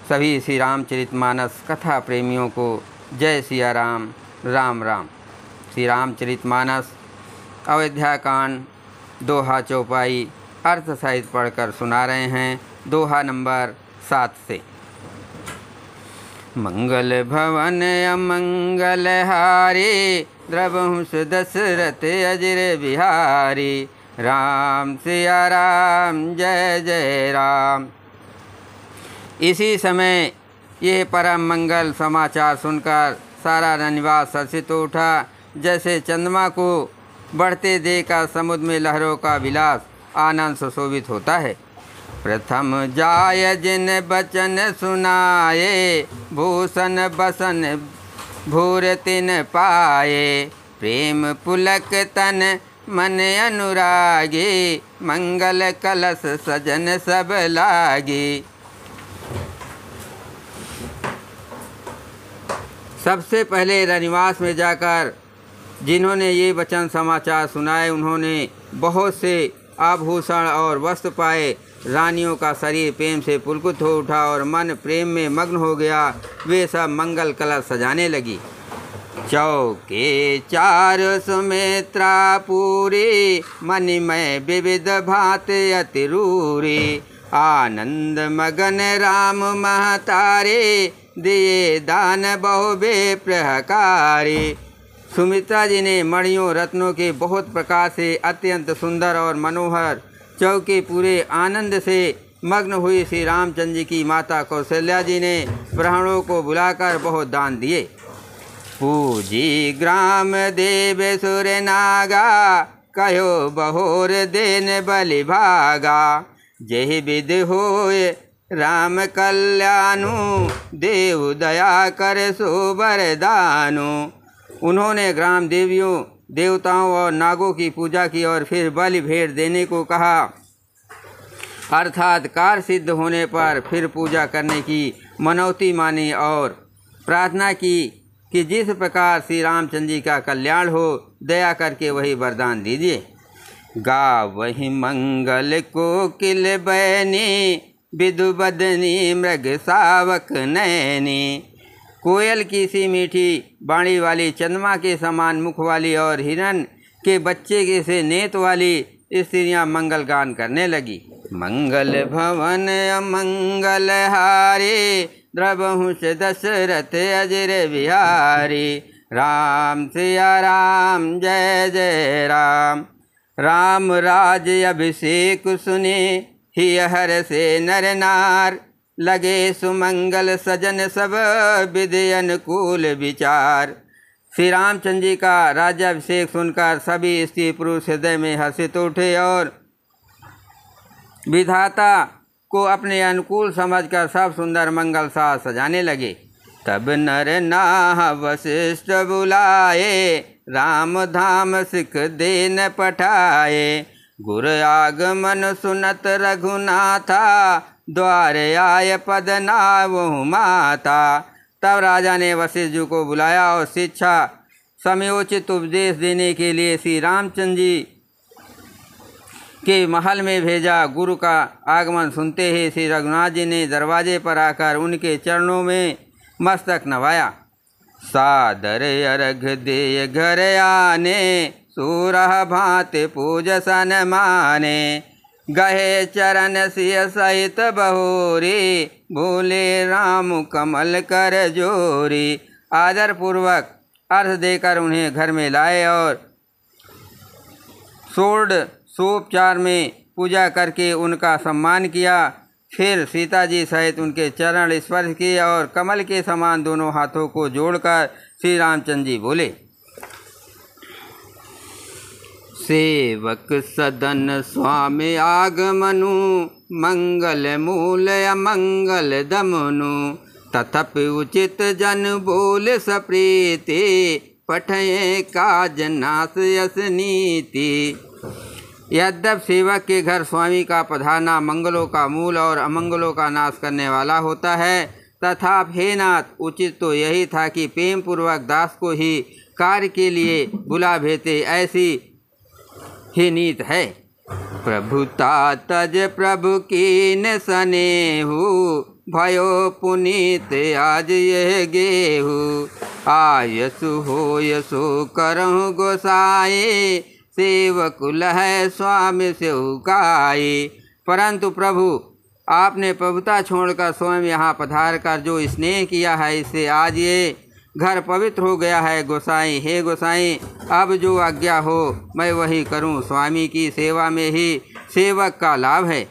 सभी श्री रामचरितमानस कथा प्रेमियों को जय सिया राम, राम राम। श्री रामचरितमानस अयोध्या कांड दोहा चौपाई अर्थ सहित पढ़कर सुना रहे हैं। दोहा नंबर 7 से। मंगल भवन अमंगल हारी, द्रवहुंस दशरथ अजर बिहारी। राम सिया राम, जय जय राम। इसी समय ये परम मंगल समाचार सुनकर सारा रनिवास हर्षित हो उठा, जैसे चंद्रमा को बढ़ते देखकर समुद्र में लहरों का विलास आनंद सुशोभित होता है। प्रथम जाय जिन बचन सुनाए, भूषण बसन भूर तिन पाए। प्रेम पुलक तन मन अनुरागी, मंगल कलश सजन सब लागी। सबसे पहले रनिवास में जाकर जिन्होंने ये वचन समाचार सुनाए, उन्होंने बहुत से आभूषण और वस्त्र पाए। रानियों का शरीर प्रेम से पुलकित हो उठा और मन प्रेम में मग्न हो गया। वे सब मंगल कलश सजाने लगी। चौके चार सुमित्रा पूरी, मणिमय विविध भांति अतिरूरी। आनंद मगन राम महतारे, दिए दान बहु विप्रहकारी। सुमित्रा जी ने मणियों रत्नों के बहुत प्रकार से अत्यंत सुंदर और मनोहर चौके पूरे आनंद से मग्न हुई श्री रामचंद्र जी की माता कौशल्या जी ने ब्राह्मणों को बुलाकर बहुत दान दिए। पूजी ग्राम देव सुर नागा, कहो बहोर देन बलि भागा। जहि विधि होय राम कल्याणु, देव दया कर सो वरदानु। उन्होंने ग्राम देवियों देवताओं और नागों की पूजा की और फिर बलि भेंट देने को कहा, अर्थात कार्य सिद्ध होने पर फिर पूजा करने की मनौती मानी और प्रार्थना की कि जिस प्रकार श्री रामचंद्र जी का कल्याण हो, दया करके वही वरदान दीजिए। गावहि मंगल कोकिल बैनी, विदु बदनी मृग सावक नैनी। कोयल की सी मीठी बाणी वाली, चंद्रमा के समान मुख वाली और हिरण के बच्चे के से नेत वाली स्त्रियां मंगल गान करने लगी। मंगल भवन अमंगल हारी, द्रवहुंस दशरथ अजर बिहारी। राम सिया राम, जय जय राम। राम राज अभिषेक सुने, हिय हर से नर नार। लगे सुमंगल सजन सब, विधि अनुकूल विचार। श्री रामचंद्र जी का राज्याभिषेक सुनकर सभी स्त्री पुरुष हृदय में हर्षित उठे और विधाता को अपने अनुकूल समझकर सब सुंदर मंगल साज सजाने लगे। तब नर नाह वशिष्ठ बुलाए, राम धाम सिख देन पठाए। गुर आगमन सुनत रघुनाथा, द्वार आय पद नावहु माता। तब राजा ने वशिष्ठ जी को बुलाया और शिक्षा समयोचित उपदेश देने के लिए श्री रामचंद्र जी के महल में भेजा। गुरु का आगमन सुनते ही श्री रघुनाथ जी ने दरवाजे पर आकर उनके चरणों में मस्तक नवाया। सादर अर्घ दे घर आने, सूरह भांति पूजसन माने। गहे चरण सिय सहित बहोरी, भूले राम कमल कर जोरी। आदर पूर्वक अर्घ देकर उन्हें घर में लाए और षोडशोपचार में पूजा करके उनका सम्मान किया। फिर सीता जी सहित उनके चरण स्पर्श किए और कमल के समान दोनों हाथों को जोड़कर श्री रामचंद्र जी बोले, सेवक सदन स्वामी आगमनु। मंगल मूल अमंगल दमनु, तथापि उचित जन बोल सप्रीति। पठये काज नाश यस नीति। यद्यप सेवक के घर स्वामी का पधारना मंगलों का मूल और अमंगलों का नाश करने वाला होता है, तथा हे नाथ, उचित तो यही था कि प्रेम पूर्वक दास को ही कार्य के लिए बुला भेते, ऐसी ही नीत है। प्रभुता तज प्रभु कीन सनेहु, भयो पुनीत आज यह गेहूँ, आयसु हो यसु करहु गोसाई, सेवकुल है स्वामी सेवकाई। परंतु प्रभु आपने प्रभुता छोड़कर स्वयं यहाँ पधार कर जो स्नेह किया है, इससे आज ये घर पवित्र हो गया है गोसाई। हे गोसाई, अब जो आज्ञा हो मैं वही करूं, स्वामी की सेवा में ही सेवक का लाभ है।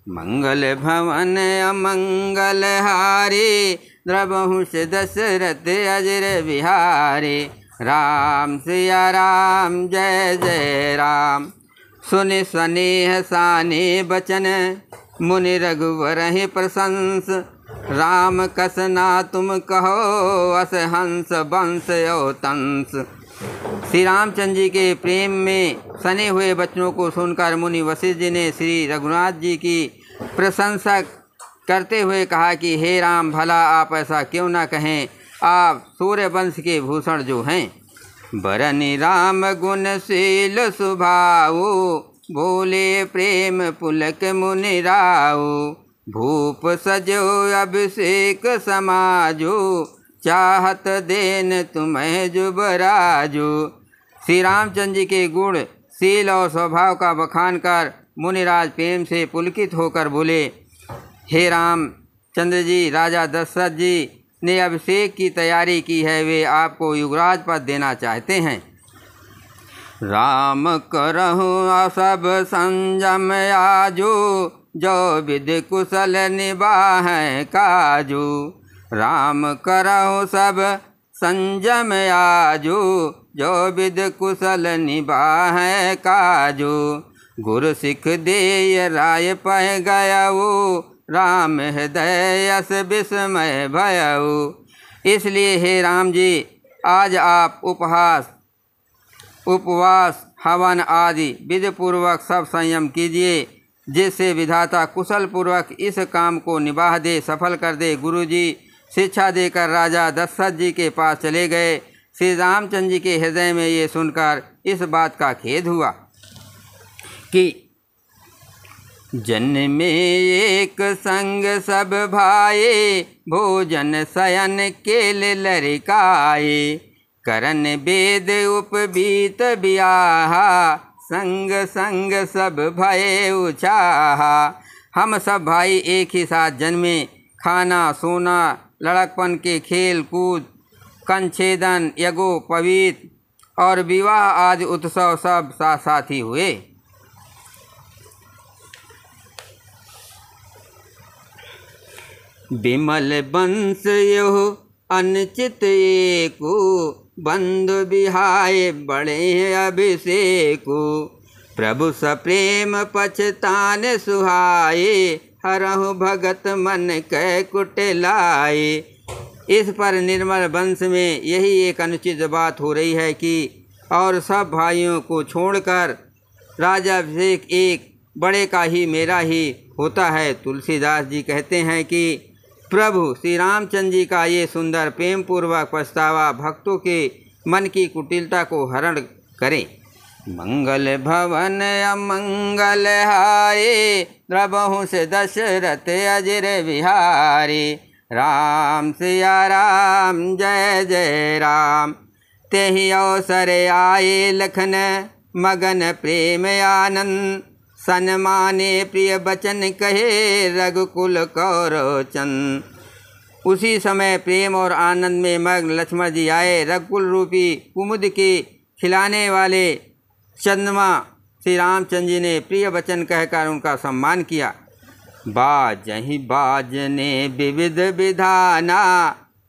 मंगल भवन अमंगल हारे, द्रवहु से दशरथ अजर बिहारी, राम सिया राम जय जय राम। सुनि स्नेह साने बचन, मुनि रघुवर ही प्रशंस, राम कसना तुम कहो अस हंस वंश यो तंस। श्री रामचंद्र जी के प्रेम में सने हुए बच्चों को सुनकर मुनि वशिष्ठ जी ने श्री रघुनाथ जी की प्रशंसा करते हुए कहा कि हे राम, भला आप ऐसा क्यों ना कहें, आप सूर्य वंश के भूषण जो हैं। बरनि राम गुणशील सुभाऊ, बोले प्रेम पुलक मुनि राऊ, भूप सजो अभिषेक समाजो, चाहत देन तुम्हें जुबराजो। श्री रामचंद्र जी के गुण, शील और स्वभाव का बखान कर मुनिराज प्रेम से पुलकित होकर बोले, हे रामचंद्र जी, राजा दशरथ जी ने अभिषेक की तैयारी की है, वे आपको युवराज पद देना चाहते हैं। राम करहु सब संयम आजो, जो विध कुशल निबाह काजू। राम करहु सब संयम आजू, जो विध कुशल निबाह काजू। गुरु सिख दे राय पह गयऊ, राम हृदय यस विस्मय भयऊ। इसलिए हे राम जी, आज आप उपवास हवन आदि विधि पूर्वक सब संयम कीजिए, जिससे विधाता कुशल पूर्वक इस काम को निभाह दे, सफल कर दे। गुरुजी शिक्षा देकर राजा दशरथ जी के पास चले गए। श्री रामचंद्र जी के हृदय में ये सुनकर इस बात का खेद हुआ कि जन में एक संग सब भाई, भोजन शयन केल लरिकाए। करन वेद उपबीत बियाहा, संग संग सब भय उचाहा। हम सब भाई एक ही साथ जन्मे, खाना सोना, लड़कपन के खेल कूद, कंछेदन, यज्ञोपवीत और विवाह आदि उत्सव सब साथ साथ ही हुए। विमल वंश यो अनचित एको, बंधु बिहाय बड़े अभिषेको। प्रभु सप्रेम पछतान सुहाए, हरहु भगत मन कै कुटिलाए। इस पर निर्मल वंश में यही एक अनुचित बात हो रही है कि और सब भाइयों को छोड़कर राजाभिषेक एक बड़े का ही मेरा ही होता है। तुलसीदास जी कहते हैं कि प्रभु श्री रामचंद्र जी का ये सुंदर प्रेम पूर्वक पछतावा भक्तों के मन की कुटिलता को हरण करे। मंगल भवन अमंगल हारे, द्रवहु से दशरथ अजर बिहारी। राम सिया राम जय जय राम। तेहि अवसर आए लखन, मगन प्रेम आनंद। सन्माने प्रिय बचन कहे, रघुकुल कौरव चंद। उसी समय प्रेम और आनंद में मग्न लक्ष्मण जी आए। रघुकुल रूपी कुमुद के खिलाने वाले चंद्रमा श्री रामचंद्र जी ने प्रिय वचन कहकर उनका सम्मान किया। बाजहि बाजने विविध विधाना,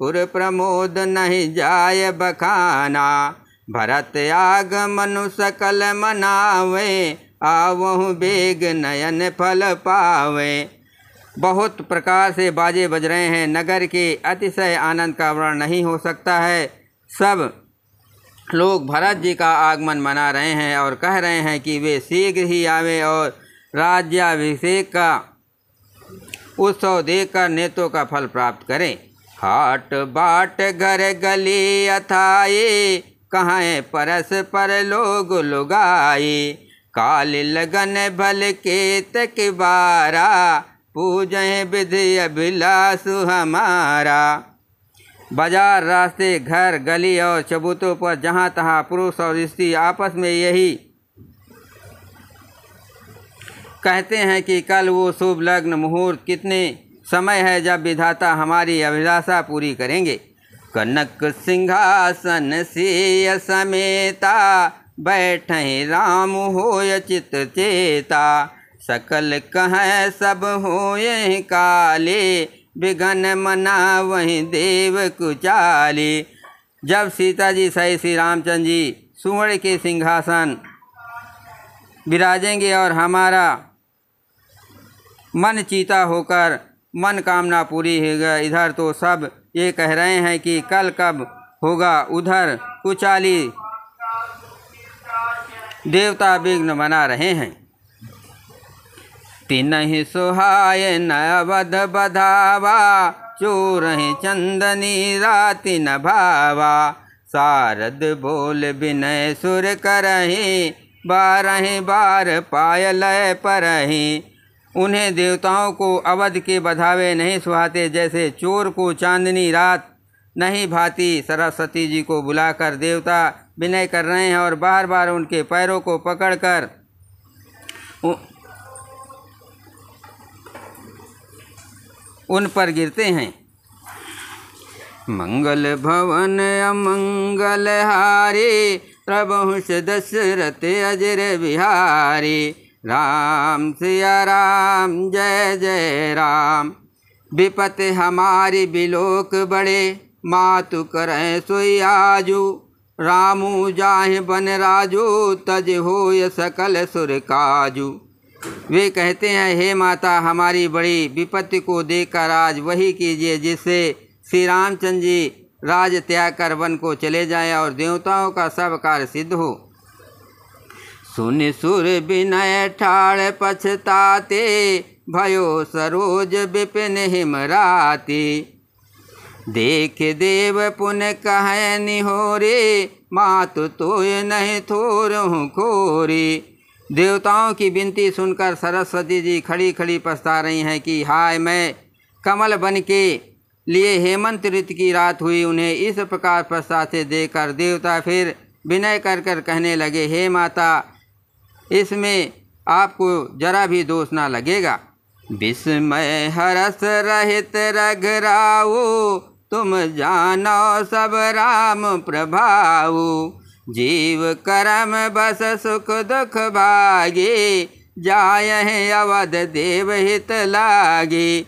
पुर प्रमोद नहीं जाय बखाना। भरत आगमनु सकल मनावे, आवहु बेग नयन फल पावे। बहुत प्रकार से बाजे बज रहे हैं, नगर के अतिशय आनंद का वर्णन नहीं हो सकता है। सब लोग भरत जी का आगमन मना रहे हैं और कह रहे हैं कि वे शीघ्र ही आवे और राज्याभिषेक का उत्सव देखकर नेत्रों का फल प्राप्त करें। हाट बाट घर गली अथाए, कहाँ परस पर लोग लुगाए। काल लगन भल के तक बारा, पूजें विधि अभिलाष हमारा। बाजार, रास्ते, घर, गली और चबूतों पर जहाँ तहाँ पुरुष और स्त्री आपस में यही कहते हैं कि कल वो शुभ लग्न मुहूर्त कितने समय है जब विधाता हमारी अभिलाषा पूरी करेंगे। कनक सिंहासन से समेता बैठे राम होय चित चेता। सकल कहें सब होए काले बिघन मना वहीं देव कुचाले। जब सीता जी सही श्री रामचंद्र जी सुवर्ण के सिंहासन विराजेंगे और हमारा मन चीता होकर मन कामना पूरी होगा। इधर तो सब ये कह रहे हैं कि कल कब होगा, उधर कुचाली देवता विघ्न बना रहे हैं। तिनहि सुहाय न अवध बधावा चोर चंदनी राति न भावा। शारद बोल विनय सुर करहि 12 बार पायल परहि। उन्हें देवताओं को अवध के बधावे नहीं सुहाते, जैसे चोर को चांदनी रात नहीं भाती। सरस्वती जी को बुलाकर देवता विनय कर रहे हैं और बार बार उनके पैरों को पकड़कर उन पर गिरते हैं। मंगल भवन अमंगल हारे प्रभुष दशरथ अजर बिहारी। राम सिया राम जय जय राम। विपत हमारी बिलोक बड़े मातु करें सोई आजू। रामू जाहि बन राजू तज होय सकल सुर काजू। वे कहते हैं, हे माता, हमारी बड़ी विपत्ति को देखकर आज वही कीजिए जिससे श्री रामचंद्र जी राज त्याग कर वन को चले जाएं और देवताओं का सब कार्य सिद्ध हो। सुनि सुर विनय ठाड़ पछताते भयो सरोज विपिन हिमराती। देख देव पुन कह निहोरे मातु तोय नहीं थोरहु खोरी। देवताओं की विनती सुनकर सरस्वती जी खड़ी खड़ी पछता रही हैं कि हाय, मैं कमल बन के लिए हेमंत ऋतु की रात हुई। उन्हें इस प्रकार पछताते देखकर देवता फिर विनय कर कर कहने लगे, हे माता, इसमें आपको जरा भी दोष ना लगेगा। विस्मय हरस रहित रघुराऊ तुम जानो सब राम प्रभाऊ। जीव कर्म बस सुख दुख भागे जाय अवध देव हित लागे।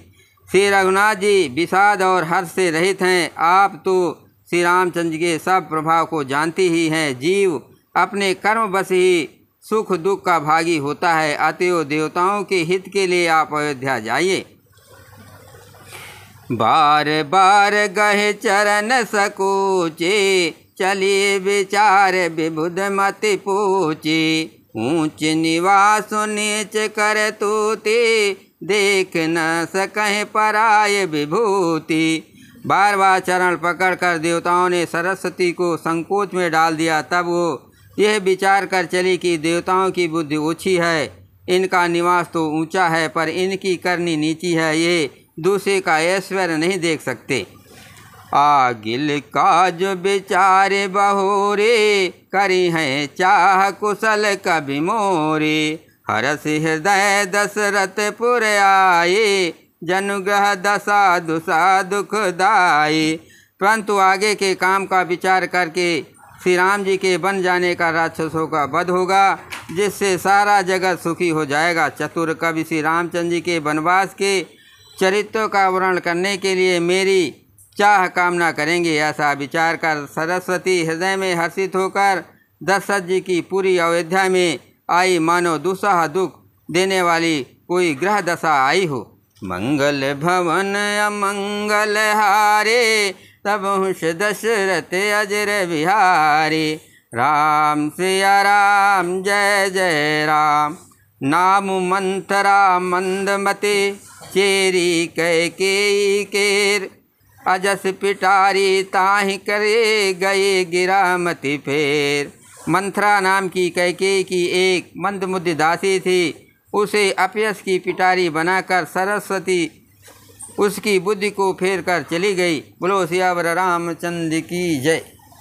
श्री रघुनाथ जी विषाद और हर्ष से रहित हैं। आप तो श्री रामचंद्र के सब प्रभाव को जानते ही हैं। जीव अपने कर्म बस ही सुख दुख का भागी होता है। अतएव देवताओं के हित के लिए आप अयोध्या जाइए। बार बार गहे चरण सकोचे चलिए विचार विबुध मति पूछे। ऊंच निवास नीच कर तूते देख न सकें पराय विभूति। बार बार चरण पकड़कर देवताओं ने सरस्वती को संकोच में डाल दिया। तब वो यह विचार कर चली कि देवताओं की बुद्धि ओछी है, इनका निवास तो ऊंचा है पर इनकी करनी नीची है। ये दूसरे का ऐश्वर्य नहीं देख सकते। आगिल काज विचारे बहोरे करी हैं चाह कुशल कभी मोरे। हरस हृदय दशरथपुर आए जनुग्रह दशा दुषा दुख दाये। परंतु आगे के काम का विचार करके श्री राम जी के बन जाने का राक्षसों का वध होगा, जिससे सारा जगत सुखी हो जाएगा। चतुर कवि श्री रामचंद्र जी के वनवास के चरित्रों का वर्णन करने के लिए मेरी चाह कामना करेंगे। ऐसा विचार कर सरस्वती हृदय में हर्षित होकर दशरथ जी की पूरी अयोध्या में आई, मानो दुस्सह दुख देने वाली कोई ग्रह दशा आई हो। मंगल भवन अमंगल हारे तब हुष दशरथ अजर बिहारी। राम सिया राम जय जय राम। नाम मंथरा मंदमते चेरी कैकेयी केर। अजस पिटारी ताहि करे गए गिरामति फेर। मंथरा नाम की कैकेयी की एक मंदमुद्ध दासी थी। उसे अपयश की पिटारी बनाकर सरस्वती उसकी बुद्धि को फेर कर चली गई। बोलो सियावर रामचंद्र की जय।